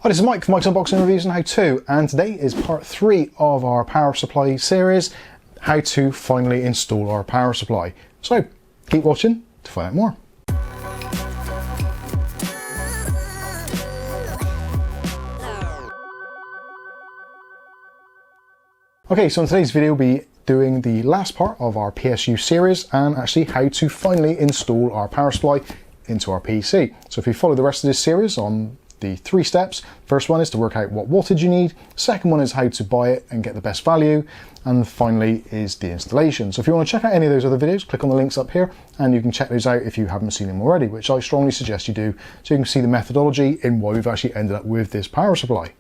Hi, this is Mike from Mike's Unboxing Reviews and How To, and today is part 3 of our power supply series, how to finally install our power supply. So keep watching to find out more. Okay, so in today's video we'll be doing the last part of our PSU series and actually how to finally install our power supply into our PC. So if you follow the rest of this series on the 3 steps, first one is to work out what wattage you need, second one is how to buy it and get the best value, and finally is the installation. So if you want to check out any of those other videos, click on the links up here and you can check those out if you haven't seen them already, which I strongly suggest you do, so you can see the methodology in why we've actually ended up with this power supply.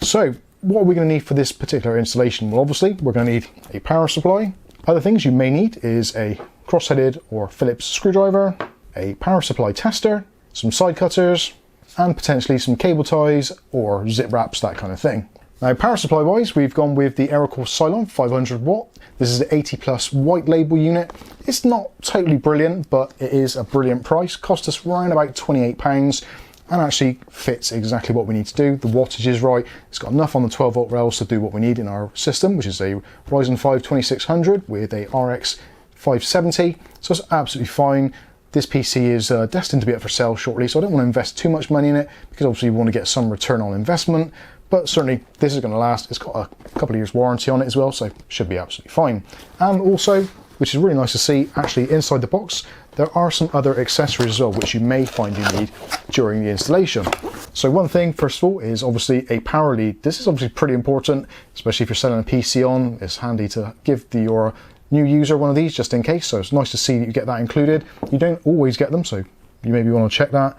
So what are we going to need for this particular installation? Well, obviously we're going to need a power supply. Other things you may need is a cross-headed or Phillips screwdriver, a power supply tester, some side cutters, and potentially some cable ties or zip wraps, that kind of thing. Now, power supply wise, we've gone with the Aerocore Cylon 500 watt. This is an 80 plus white label unit. It's not totally brilliant, but it is a brilliant price. Cost us around about £28 and actually fits exactly what we need to do. The wattage is right. It's got enough on the 12 volt rails to do what we need in our system, which is a Ryzen 5 2600 with a RX 570. So it's absolutely fine. This PC is destined to be up for sale shortly, so I don't want to invest too much money in it because obviously we want to get some return on investment, but certainly this is going to last. It's got a couple of years warranty on it as well, so should be absolutely fine. And also, which is really nice to see, actually inside the box there are some other accessories as well which you may find you need during the installation. So one thing first of all is obviously a power lead. This is obviously pretty important, especially if you're selling a PC on. It's handy to give your new user one of these just in case, so it's nice to see that you get that included. You don't always get them, so you maybe want to check that.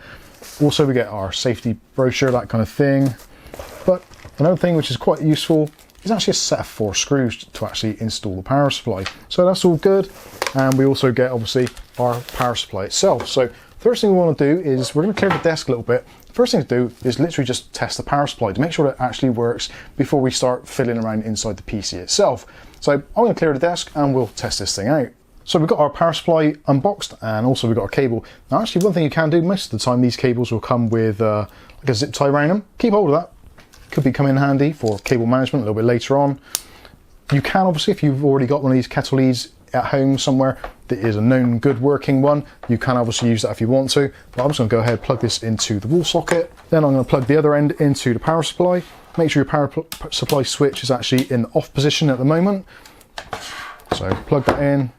Also we get our safety brochure, that kind of thing. But another thing which is quite useful is actually a set of 4 screws to actually install the power supply. So that's all good. And we also get obviously our power supply itself. So first thing we want to do is we're going to clear the desk a little bit. First thing to do is literally just test the power supply to make sure that it actually works before we start fiddling around inside the PC itself. So I'm going to clear the desk and we'll test this thing out. So we've got our power supply unboxed and also we've got our cable. Now actually one thing you can do, most of the time these cables will come with like a zip tie around them. Keep hold of that. Could be coming in handy for cable management a little bit later on. You can obviously, if you've already got one of these kettle leads at home somewhere that is a known good working one, you can obviously use that if you want to, but I'm just going to go ahead and plug this into the wall socket. Then I'm going to plug the other end into the power supply. Make sure your power supply switch is actually in the off position at the moment. So plug that in.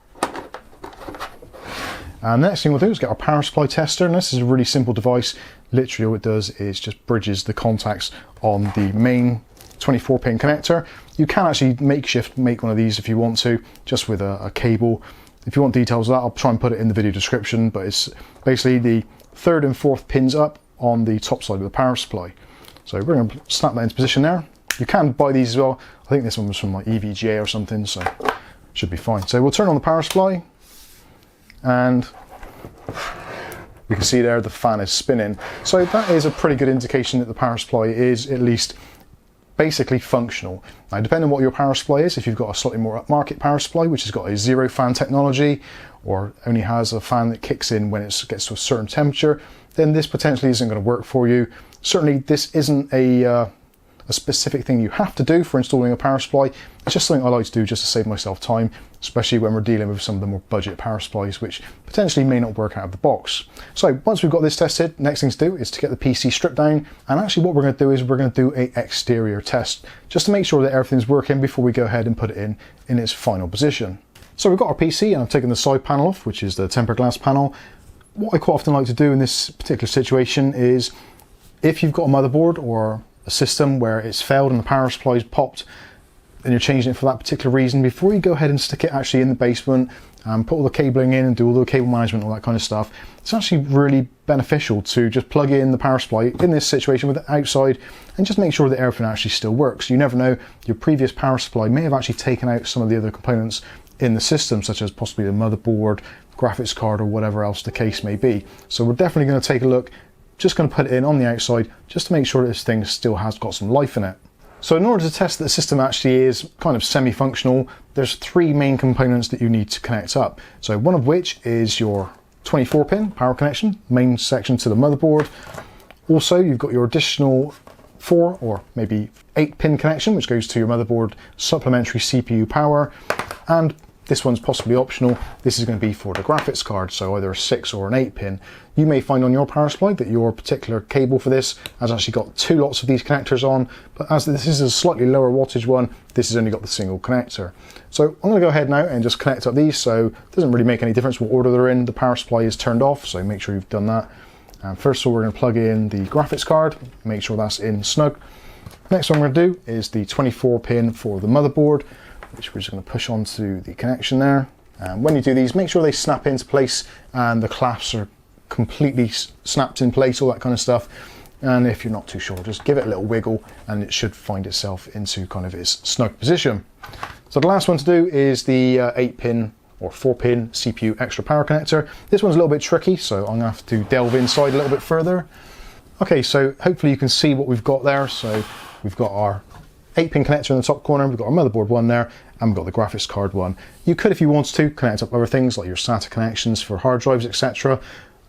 And the next thing we'll do is get our power supply tester, and this is a really simple device. Literally all it does is just bridges the contacts on the main 24 pin connector. You can actually make one of these if you want to, just with a cable. If you want details of that, I'll try and put it in the video description, but it's basically the 3rd and 4th pins up on the top side of the power supply. So we're going to snap that into position there. You can buy these as well. I think this one was from like EVGA or something, so should be fine. So we'll turn on the power supply and you can see there the fan is spinning. So that is a pretty good indication that the power supply is at least basically functional. Now depending on what your power supply is, if you've got a slightly more upmarket power supply which has got a 0 fan technology or only has a fan that kicks in when it gets to a certain temperature, then this potentially isn't going to work for you. Certainly this isn't a specific thing you have to do for installing a power supply. It's just something I like to do just to save myself time, especially when we're dealing with some of the more budget power supplies which potentially may not work out of the box. So once we've got this tested, next thing to do is to get the PC stripped down, and actually what we're going to do is we're going to do an exterior test just to make sure that everything's working before we go ahead and put it in its final position. So we've got our PC and I've taken the side panel off, which is the tempered glass panel. What I quite often like to do in this particular situation is if you've got a motherboard or a system where it's failed and the power supply's popped and you're changing it for that particular reason, before you go ahead and stick it actually in the basement and put all the cabling in and do all the cable management, all that kind of stuff, it's actually really beneficial to just plug in the power supply in this situation with it outside and just make sure that everything actually still works. You never know, your previous power supply may have actually taken out some of the other components in the system, such as possibly the motherboard, graphics card, or whatever else the case may be. So we're definitely going to take a look. Just going to put it in on the outside just to make sure that this thing still has got some life in it. So in order to test that the system actually is kind of semi-functional, there's 3 main components that you need to connect up. So one of which is your 24 pin power connection, main section to the motherboard. Also you've got your additional 4 or maybe 8 pin connection, which goes to your motherboard, supplementary CPU power, and this one's possibly optional. This is going to be for the graphics card, so either a 6 or an 8 pin. You may find on your power supply that your particular cable for this has actually got 2 lots of these connectors on, but as this is a slightly lower wattage one, this has only got the single connector. So I'm going to go ahead now and just connect up these, so it doesn't really make any difference what order they're in. The power supply is turned off, so make sure you've done that. And first of all, we're going to plug in the graphics card, make sure that's in snug. Next one we're going to do is the 24 pin for the motherboard, which we're just going to push onto the connection there. And when you do these, make sure they snap into place and the clasps are completely snapped in place, all that kind of stuff. And if you're not too sure, just give it a little wiggle and it should find itself into kind of its snug position. So the last one to do is the 8 pin or 4 pin CPU extra power connector. This one's a little bit tricky, so I'm going to have to delve inside a little bit further. Okay, so hopefully you can see what we've got there. So we've got our 8 pin connector in the top corner, we've got our motherboard one there, and we've got the graphics card one. You could, if you wanted to, connect up other things like your SATA connections for hard drives, etc.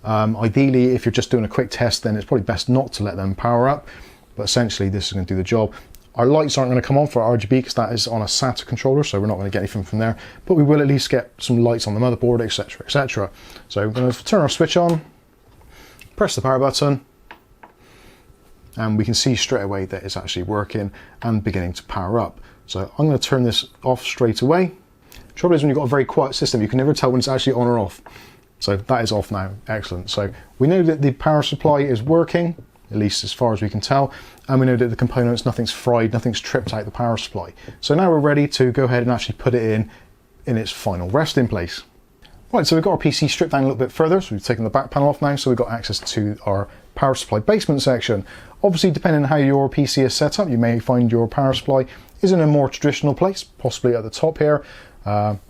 Ideally, if you're just doing a quick test, then it's probably best not to let them power up, but essentially this is going to do the job. Our lights aren't going to come on for RGB because that is on a SATA controller, so we're not going to get anything from there, but we will at least get some lights on the motherboard, etc, etc. So we're going to turn our switch on, press the power button, and we can see straight away that it's actually working and beginning to power up. So I'm going to turn this off straight away. Trouble is, when you've got a very quiet system, you can never tell when it's actually on or off. So that is off now. Excellent. So we know that the power supply is working, at least as far as we can tell, and we know that the components, nothing's fried, nothing's tripped out the power supply. So now we're ready to go ahead and actually put it in its final resting place. Right, so we've got our PC stripped down a little bit further, so we've taken the back panel off now, so we've got access to our power supply basement section. Obviously, depending on how your PC is set up, you may find your power supply is in a more traditional place, possibly at the top here,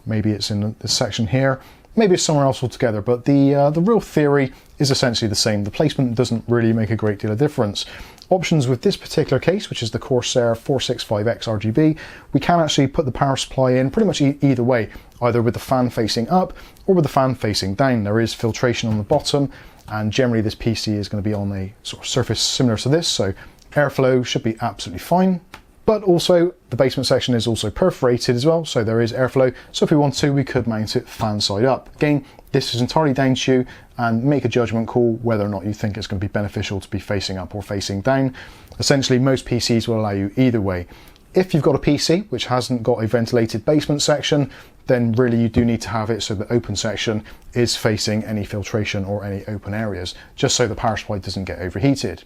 maybe it's in this section here, maybe it's somewhere else altogether, but the real theory is essentially the same. The placement doesn't really make a great deal of difference. Options with this particular case, which is the Corsair 465X RGB, we can actually put the power supply in pretty much either way, either with the fan facing up or with the fan facing down. There is filtration on the bottom, and generally this PC is going to be on a sort of surface similar to this, so airflow should be absolutely fine. But also the basement section is also perforated as well, so there is airflow, so if we want to, we could mount it fan side up. Again, this is entirely down to you, and make a judgment call whether or not you think it's going to be beneficial to be facing up or facing down. Essentially, most PCs will allow you either way. If you've got a PC which hasn't got a ventilated basement section, then really you do need to have it so the open section is facing any filtration or any open areas, just so the power supply doesn't get overheated.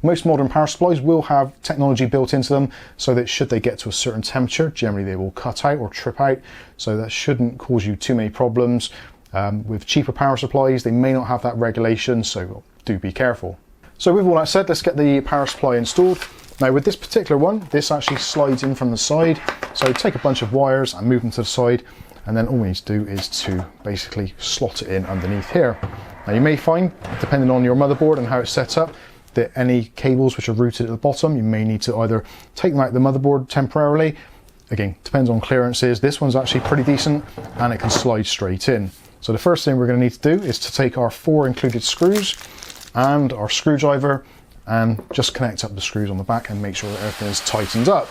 Most modern power supplies will have technology built into them so that should they get to a certain temperature, generally they will cut out or trip out, so that shouldn't cause you too many problems. With cheaper power supplies, they may not have that regulation, so do be careful. So with all that said, let's get the power supply installed. Now with this particular one, this actually slides in from the side, so take a bunch of wires and move them to the side, and then all we need to do is to basically slot it in underneath here. Now you may find, depending on your motherboard and how it's set up, that any cables which are routed at the bottom, you may need to either take them out of the motherboard temporarily. Again, depends on clearances. This one's actually pretty decent and it can slide straight in. So the first thing we're going to need to do is to take our 4 included screws and our screwdriver and just connect up the screws on the back and make sure that everything is tightened up.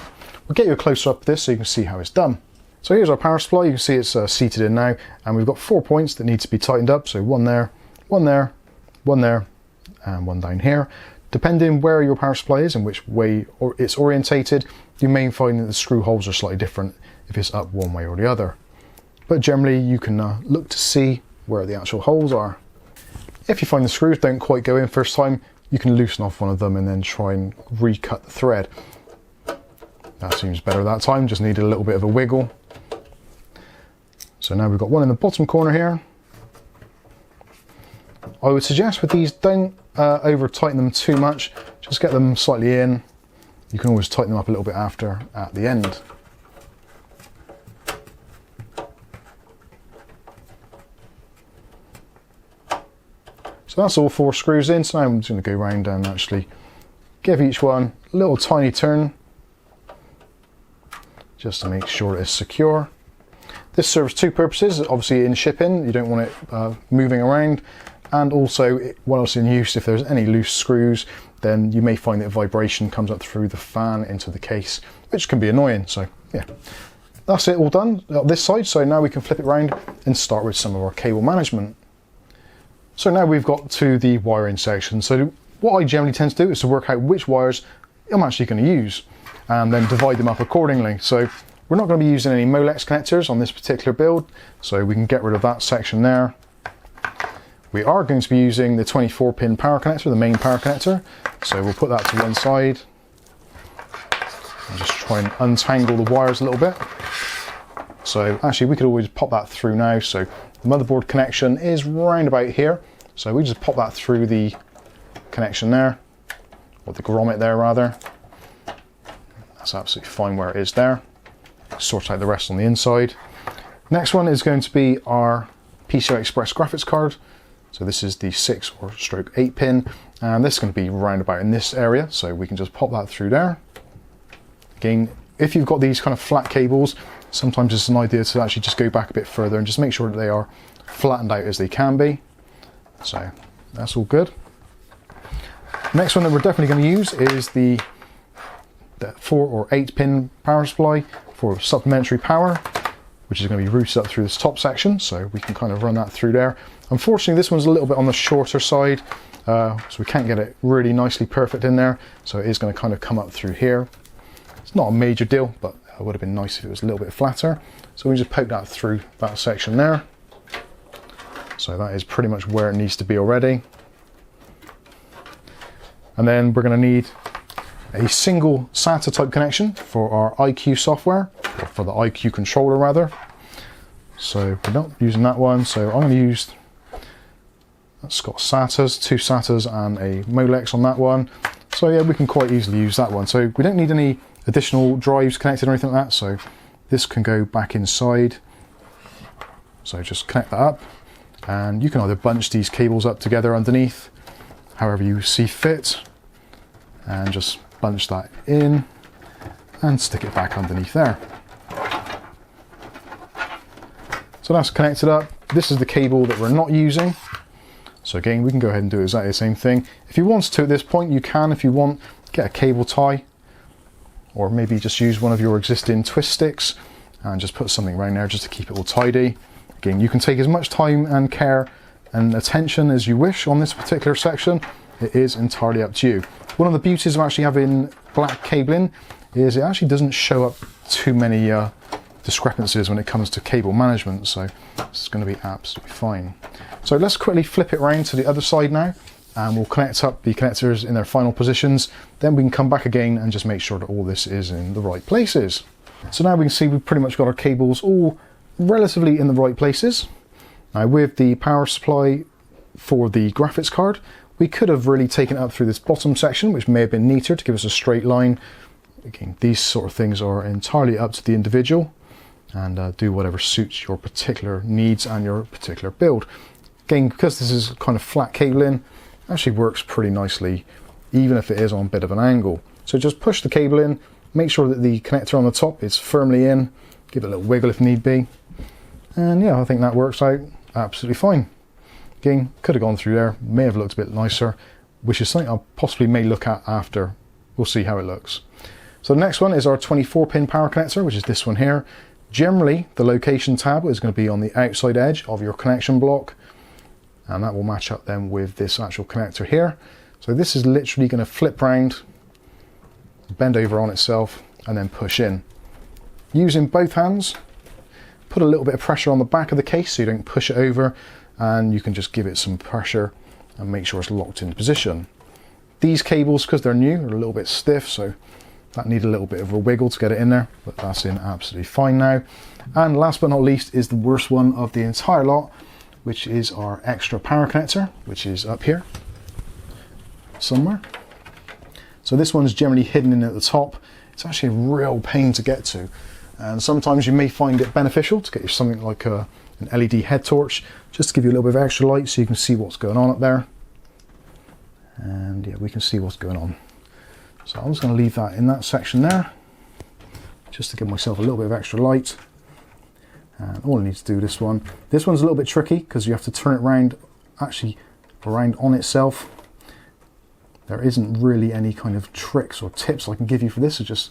We'll get you a closer up of this so you can see how it's done. So here's our power supply. You can see it's seated in now, and we've got 4 points that need to be tightened up. So one there, one there, one there, and one down here. Depending where your power supply is and which way it's orientated, you may find that the screw holes are slightly different if it's up one way or the other. But generally you can look to see where the actual holes are. If you find the screws don't quite go in first time, you can loosen off one of them and then try and recut the thread. That seems better that time, just needed a little bit of a wiggle. So now we've got one in the bottom corner here. I would suggest with these, don't over tighten them too much, just get them slightly in. You can always tighten them up a little bit after at the end. So that's all 4 screws in, so now I'm just going to go around and actually give each one a little tiny turn just to make sure it's secure. This serves 2 purposes. Obviously in shipping you don't want it moving around, and also while it's in use, if there's any loose screws, then you may find that vibration comes up through the fan into the case, which can be annoying. So yeah, that's it all done on this side. So now we can flip it around and start with some of our cable management. So now we've got to the wiring section. So what I generally tend to do is to work out which wires I'm actually going to use and then divide them up accordingly. So we're not going to be using any Molex connectors on this particular build, so we can get rid of that section there. We are going to be using the 24-pin power connector, the main power connector, so we'll put that to one side. I'll just try and untangle the wires a little bit. So actually we could always pop that through now. So the motherboard connection is round about here, so we just pop that through the connection there, or the grommet there rather. That's absolutely fine where it is there. Sort out the rest on the inside. Next one is going to be our PCI Express graphics card. So this is the 6 or stroke 8 pin, and this is going to be round about in this area, so we can just pop that through there. Again, if you've got these kind of flat cables, sometimes it's an idea to actually just go back a bit further and just make sure that they are flattened out as they can be. So that's all good. Next one that we're definitely going to use is the 4 or 8 pin power supply for supplementary power, which is going to be routed up through this top section, so we can kind of run that through there. Unfortunately, this one's a little bit on the shorter side, so we can't get it really nicely perfect in there, so it is going to kind of come up through here. It's not a major deal, but it would have been nice if it was a little bit flatter. So we just poke that through that section there. So that is pretty much where it needs to be already. And then we're going to need a single SATA type connection for our IQ software, or for the IQ controller rather. So we're not using that one, so I'm going to use, that's got SATAs, 2 SATAs and a Molex on that one. So yeah, we can quite easily use that one. So we don't need any additional drives connected or anything like that, so this can go back inside. So just connect that up, and you can either bunch these cables up together underneath, however you see fit, and just bunch that in and stick it back underneath there. So that's connected up. This is the cable that we're not using. So again, we can go ahead and do exactly the same thing. If you want to at this point, you can, if you want, get a cable tie, or maybe just use one of your existing twist sticks and just put something around there just to keep it all tidy. Again, you can take as much time and care and attention as you wish on this particular section. It is entirely up to you. One of the beauties of actually having black cabling is it actually doesn't show up too many discrepancies when it comes to cable management, so it's going to be absolutely fine. So let's quickly flip it around to the other side now, and we'll connect up the connectors in their final positions. Then we can come back again and just make sure that all this is in the right places. So now we can see we've pretty much got our cables all relatively in the right places. Now with the power supply for the graphics card, we could have really taken it up through this bottom section, which may have been neater to give us a straight line. Again, these sort of things are entirely up to the individual, and do whatever suits your particular needs and your particular build. Again, because this is kind of flat cabling, it actually works pretty nicely, even if it is on a bit of an angle. So just push the cable in, make sure that the connector on the top is firmly in, give it a little wiggle if need be. And yeah, I think that works out absolutely fine. Again, could have gone through there, may have looked a bit nicer, which is something I possibly may look at after. We'll see how it looks. So the next one is our 24-pin power connector, which is this one here. Generally, the location tab is going to be on the outside edge of your connection block, and that will match up then with this actual connector here. So this is literally going to flip round, bend over on itself, and then push in. Using both hands, put a little bit of pressure on the back of the case so you don't push it over, and you can just give it some pressure and make sure it's locked into position. These cables, because they're new, are a little bit stiff, so that need a little bit of a wiggle to get it in there, but that's in absolutely fine now. And last but not least is the worst one of the entire lot, which is our extra power connector, which is up here somewhere. So this one's generally hidden in at the top. It's actually a real pain to get to, and sometimes you may find it beneficial to get you something like an LED head torch, just to give you a little bit of extra light so you can see what's going on up there. And yeah, we can see what's going on. So I'm just going to leave that in that section there, just to give myself a little bit of extra light. And all I need to do this one's a little bit tricky because you have to turn it around actually around on itself. There isn't really any kind of tricks or tips I can give you for this. It's just,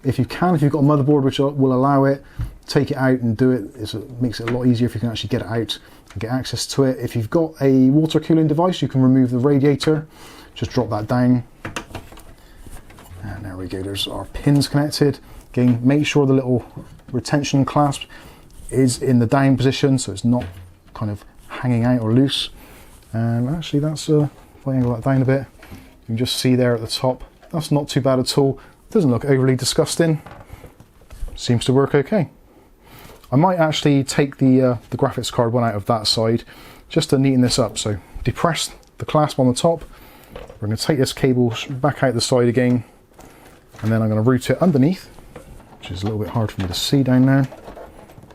if you've got a motherboard which will allow it, take it out and do it. It makes it a lot easier if you can actually get it out and get access to it. If you've got a water cooling device, you can remove the radiator. Just drop that down. And there we go, there's our pins connected. Again, make sure the little retention clasp is in the down position so it's not kind of hanging out or loose. And actually that's, if I angle that down a bit, you can just see there at the top, that's not too bad at all. Doesn't look overly disgusting. Seems to work okay. I might actually take the graphics card one out of that side just to neaten this up. So depress the clasp on the top. We're going to take this cable back out the side again, and then I'm going to route it underneath, which is a little bit hard for me to see down there.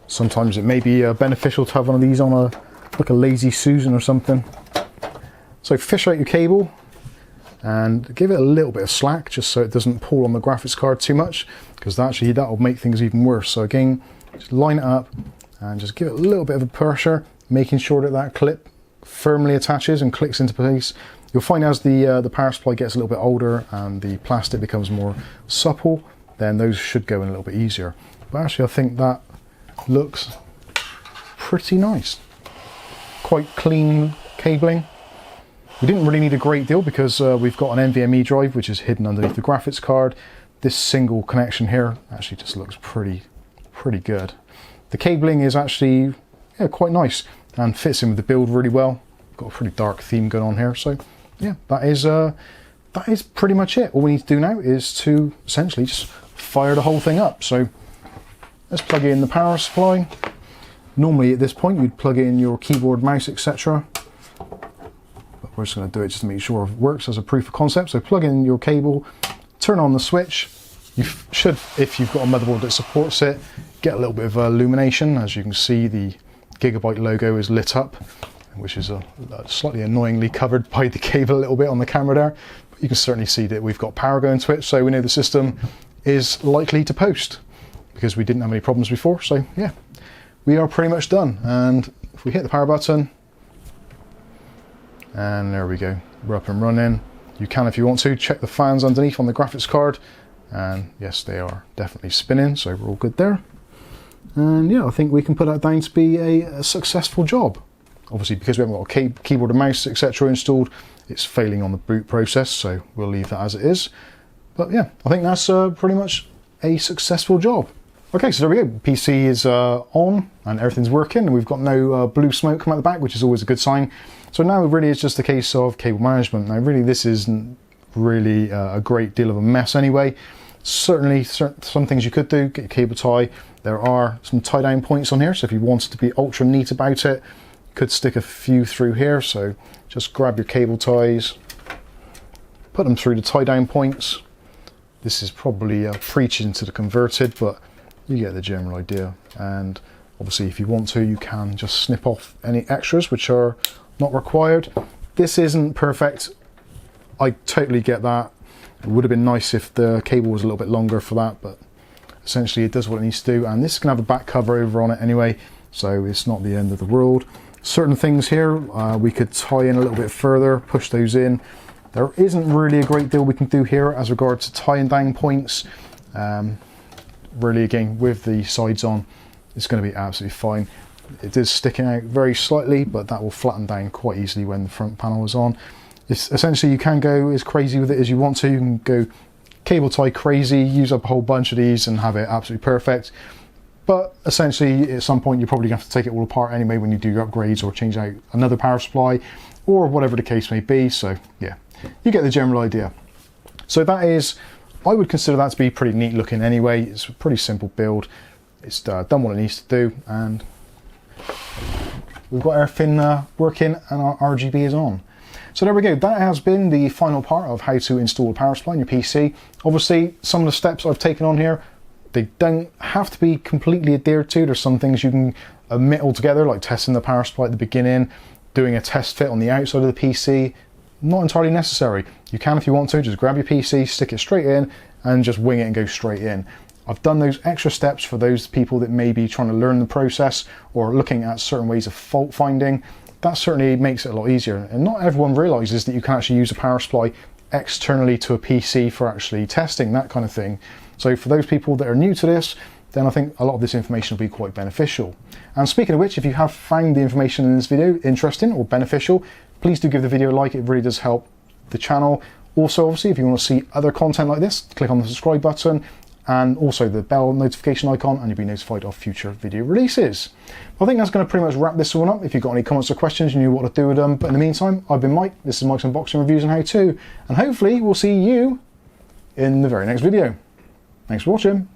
Sometimes it may be beneficial to have one of these on like a lazy Susan or something. So fish out your cable and give it a little bit of slack just so it doesn't pull on the graphics card too much, because that will make things even worse. So again, just line it up and just give it a little bit of a pressure, making sure that that clip firmly attaches and clicks into place. You'll find as the power supply gets a little bit older and the plastic becomes more supple, then those should go in a little bit easier. But actually I think that looks pretty nice. Quite clean cabling. We didn't really need a great deal because we've got an NVMe drive which is hidden underneath the graphics card. This single connection here actually just looks pretty good. The cabling is actually quite nice and fits in with the build really well. Got a pretty dark theme going on here, so yeah, that is pretty much it. All we need to do now is to essentially just fire the whole thing up. So let's plug in the power supply. Normally at this point you'd plug in your keyboard, mouse, etc. But we're just going to do it just to make sure it works as a proof of concept. So plug in your cable, turn on the switch. You should, if you've got a motherboard that supports it, get a little bit of illumination. As you can see, the Gigabyte logo is lit up, which is slightly annoyingly covered by the cable a little bit on the camera there. But you can certainly see that we've got power going to it, so we know the system is likely to post because we didn't have any problems before. So yeah, we are pretty much done. And if we hit the power button, and there we go, we're up and running. You can, if you want to, check the fans underneath on the graphics card. And yes, they are definitely spinning, so we're all good there. And yeah, I think we can put that down to be a successful job. Obviously, because we haven't got a keyboard and mouse, etc. installed, it's failing on the boot process, so we'll leave that as it is. But yeah, I think that's pretty much a successful job. Okay, so there we go. PC is on and everything's working, and we've got no blue smoke coming out the back, which is always a good sign. So now it really is just a case of cable management. Now really this isn't really a great deal of a mess anyway. Certainly some things you could do, get your cable tie. There are some tie down points on here, so if you wanted to be ultra neat about it, you could stick a few through here. So just grab your cable ties, put them through the tie down points. This is probably preaching to the converted, but you get the general idea. And obviously if you want to, you can just snip off any extras which are not required. This isn't perfect, I totally get that. It would have been nice if the cable was a little bit longer for that, but essentially it does what it needs to do. And this can have a back cover over on it anyway, so it's not the end of the world. Certain things here we could tie in a little bit further, push those in. There isn't really a great deal we can do here as regards to tying down points. Really, again, with the sides on, it's going to be absolutely fine. It is sticking out very slightly, but that will flatten down quite easily when the front panel is on. It's essentially, you can go as crazy with it as you want to. You can go cable tie crazy, use up a whole bunch of these and have it absolutely perfect. But essentially, at some point, you're probably going to have to take it all apart anyway when you do your upgrades or change out another power supply or whatever the case may be. So yeah, you get the general idea. So that is, I would consider that to be pretty neat looking anyway. It's a pretty simple build. It's done what it needs to do, and we've got everything working and our RGB is on. So there we go, that has been the final part of how to install a power supply on your PC. Obviously, some of the steps I've taken on here, they don't have to be completely adhered to. There's some things you can omit altogether, like testing the power supply at the beginning, doing a test fit on the outside of the PC. Not entirely necessary. You can, if you want to, just grab your PC, stick it straight in, and just wing it and go straight in. I've done those extra steps for those people that may be trying to learn the process or looking at certain ways of fault finding. that certainly makes it a lot easier. And not everyone realizes that you can actually use a power supply externally to a PC for actually testing, that kind of thing. So for those people that are new to this, then I think a lot of this information will be quite beneficial. And speaking of which, if you have found the information in this video interesting or beneficial, please do give the video a like. It really does help the channel. Also, obviously, if you want to see other content like this, click on the subscribe button and also the bell notification icon, and you'll be notified of future video releases. I think that's going to pretty much wrap this one up. If you've got any comments or questions, you know what to do with them. But in the meantime, I've been Mike. This is Mike's Unboxing Reviews and How To, and hopefully we'll see you in the very next video. Thanks for watching.